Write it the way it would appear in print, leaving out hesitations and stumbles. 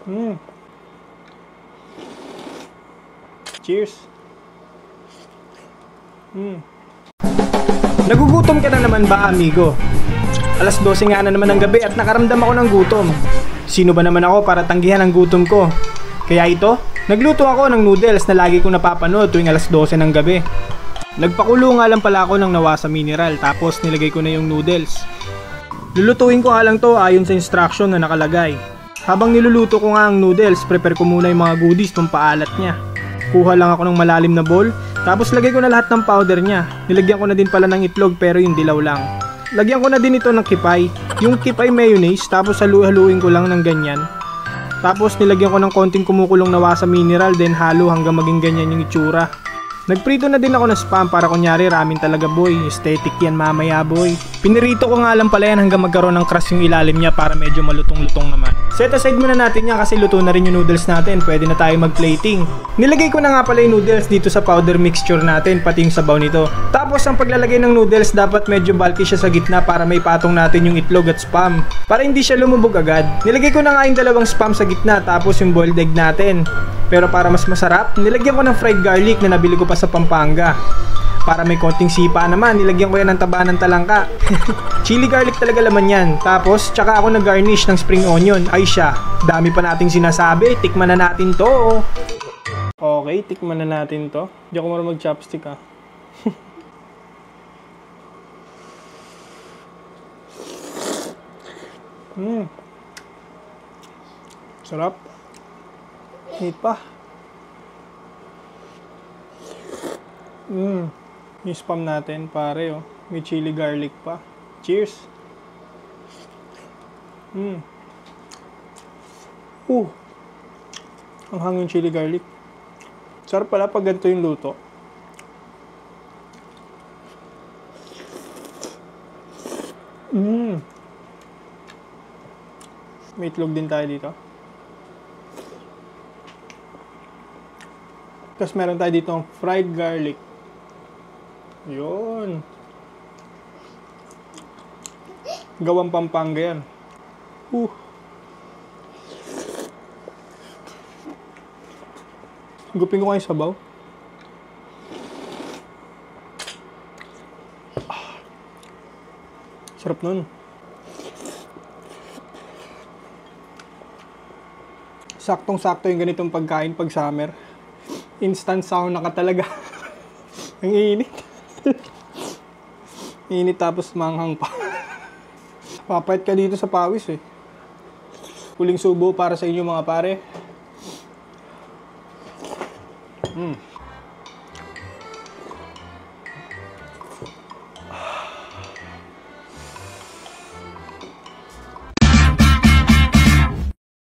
Mm. Cheers. Nagugutom ka na naman ba, amigo? Alas 12 nga na naman ng gabi at nakaramdam ako ng gutom. Sino ba naman ako para tanggihan ang gutom ko? Kaya ito, nagluto ako ng noodles na lagi kong napapanood tuwing alas 12 ng gabi. Nagpakulo nga lang pala ako ng nawasa mineral tapos nilagay ko na yung noodles. Lulutuin ko nga lang to ayon sa instruction na nakalagay. Habang niluluto ko nga ang noodles, prepare ko muna yung mga goodies pang paalat niya. Kuha lang ako ng malalim na bowl, tapos lagay ko na lahat ng powder niya. Nilagyan ko na din pala ng itlog pero yung dilaw lang. Lagyan ko na din ito ng kipay, yung kipay mayonnaise, tapos halu-haluin ko lang ng ganyan. Tapos nilagyan ko ng konting kumukulong na wasa mineral, then halo hanggang maging ganyan yung itsura. Nagprito na din ako ng spam para kunyari ramen talaga boy, aesthetic yan mamaya boy. Pinirito ko nga lang pala yan hanggang magkaroon ng crust yung ilalim niya para medyo malutong-lutong naman. Set aside muna natin yan kasi luto na rin yung noodles natin, pwede na tayo mag-plating. Nilagay ko na nga pala yung noodles dito sa powder mixture natin, pati yung sabaw nito. Tapos ang paglalagay ng noodles dapat medyo bulky siya sa gitna para may patong natin yung itlog at spam. Para hindi siya lumubog agad. Nilagay ko na nga yung dalawang spam sa gitna tapos yung boiled egg natin. Pero para mas masarap, nilagyan ko ng fried garlic na nabili ko pa sa Pampanga. Para may konting sipa naman, nilagyan ko yan ng taba ng talangka. Chili garlic talaga laman yan. Tapos, tsaka ako nag-garnish ng spring onion. Ay siya, dami pa nating sinasabi. Tikman na natin to. Okay, tikman na natin to. Di ako marunong mag-chopstick ah. Sarap. Hit pa. Yung spam natin, pare, oh. May chili garlic pa. Cheers. Ang hangin chili garlic. Sarap pala pag ganito yung luto. May itlog din tayo dito. Tapos meron tayo dito ng fried garlic. Yun. Gawang Pampanga yan. Gupin ko kayo sabaw. Sarap nun. Saktong-sakto yung ganitong pagkain pag summer. Instant sauna ka talaga. Ang init. Init tapos manghang pa. Papayat ka dito sa pawis eh. Huling subo para sa inyo mga pare.